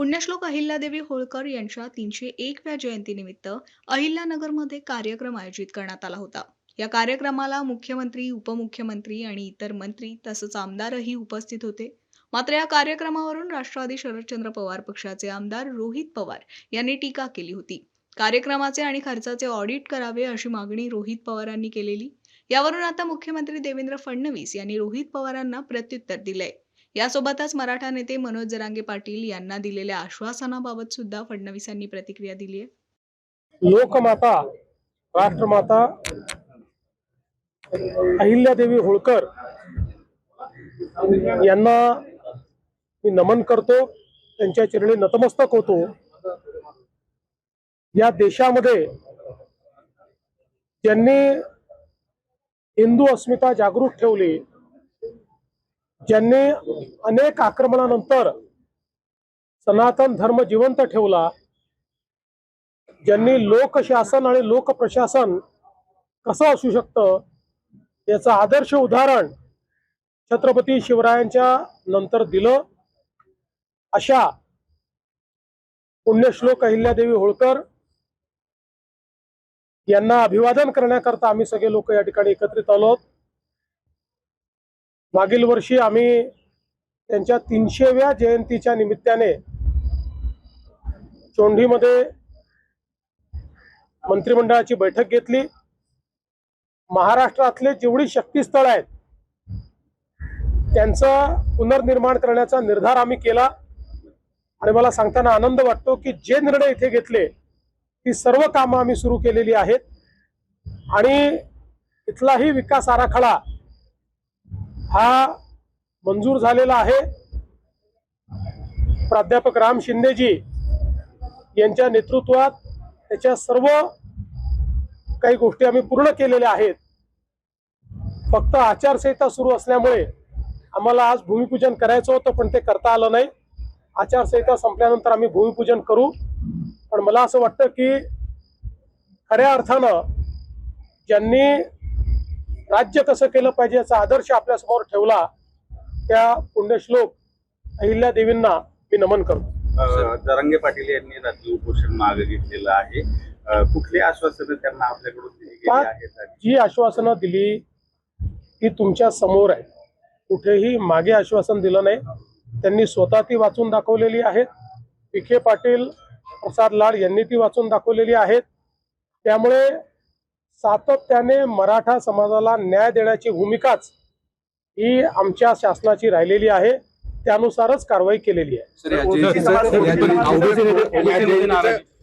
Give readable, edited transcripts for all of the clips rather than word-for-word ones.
पुण्यश्लोक अहिल्यादेवी होळकर यांच्या 301व्या जयंतीनिमित्त अहिल्यानगरमध्ये कार्यक्रम आयोजित करण्यात आला होता। या कार्यक्रमाला मुख्यमंत्री, उपमुख्यमंत्री आणि इतर मंत्री तसंच आमदारही उपस्थित होते। मात्र या कार्यक्रमावरून राष्ट्रवादी शरदचंद्र पवार पक्षाचे आमदार रोहित पवार यांनी टीका केली होती। कार्यक्रमाचे आणि खर्चाचे ऑडिट करावे अशी मागणी रोहित पवारांनी केलेली। यावरून आता मुख्यमंत्री देवेंद्र फडणवीस यांनी रोहित पवारांना प्रत्युत्तर दिलंय। यासोबतच मराठा नेते मनोज जरांगे पाटील यांना दिलेल्या आश्वासनाबाबत सुद्धा फडणवीसांनी प्रतिक्रिया दिली आहे। लोकमाता राष्ट्रमाता अहिल्यादेवी होळकर यांना मी नमन करतो, त्यांच्या चरणी नतमस्तक होतो। या देशामध्ये ज्यांनी हिंदू अस्मिता जागृत ठेवली, ज्यांनी अनेक आक्रमणानंतर सनातन धर्म जिवंत ठेवला, ज्यांनी लोकशासन आणि लोकप्रशासन कसं असू शकतं याचं आदर्श उदाहरण छत्रपती शिवरायांच्या नंतर दिलं, अशा पुण्यश्लोक अहिल्यादेवी होळकर यांना अभिवादन करण्याकरता आम्ही सगळे लोक या ठिकाणी एकत्रित आलो आहोत। मागील वर्षी आम्ही त्यांच्या 300व्या जयंतीच्या निमित्ताने चोंडीमध्ये मंत्रिमंडळाची बैठक घेतली। महाराष्ट्रातले जेवढी शक्तिस्थळ आहेत त्यांचं पुनर्निर्माण करण्याचा निर्धार आम्ही केला आणि मला सांगताना आनंद वाटतो की जे निर्णय इथे घेतले ती सर्व कामं आम्ही सुरू केलेली आहेत आणि इथलाही विकास आराखडा हा मंजूर झालेला आहे। प्राध्यापक राम शिंदेजी यांच्या नेतृत्वात त्याच्या सर्व काही गोष्टी आम्ही पूर्ण केलेल्या आहेत। फक्त आचारसंहिता सुरू असल्यामुळे आम्हाला आज भूमिपूजन करायचं होतं, पण ते करता आलं नाही। आचारसंहिता संपल्यानंतर आम्ही भूमिपूजन करू। पण मला असं वाटतं की खऱ्या अर्थानं ज्यांनी राज्य कसं केलं पाहिजे याचा आदर्श आपल्यासमोर ठेवला त्या पुण्यश्लोक अहिल्यादेवींना मी नमन करतो। जरांगे पाटील यांनी रात्री उपोषण मागे घेतलेलं आहे, कुठली आश्वासनं त्यांना आपल्याकडून दिली गेली आहेत? जी आश्वासनं दिली ती तुमच्या समोर आहे, कुठेही मागे आश्वासन दिलं नाही। त्यांनी स्वतः ती वाचून दाखवलेली आहेत, विखे पाटील, प्रसाद लाड यांनी ती वाचून दाखवलेली आहेत। त्यामुळे सातत्याने मराठा समाजाला न्याय देण्याची भूमिकाच ही आमच्या शासनाची राहिलेली आहे, त्यानुसारच कारवाई केलेली आहे।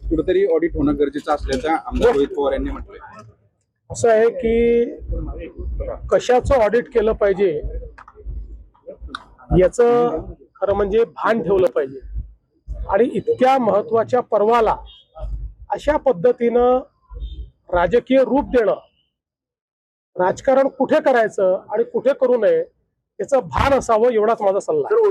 कुठेतरी ऑडिट होणं गरजेचं असल्याचं आमदार रोहित पवार यांनी म्हटलंय। असं आहे की कशाचं ऑडिट केलं पाहिजे याचं खरं म्हणजे भान ठेवलं पाहिजे आणि इतक्या महत्वाच्या पर्वाला अशा पद्धतीनं राजकीय रूप देणं, राजकारण कुठे करायचं आणि कुठे करू नये याचं भान असावं एवढाच माझा सल्ला आहे।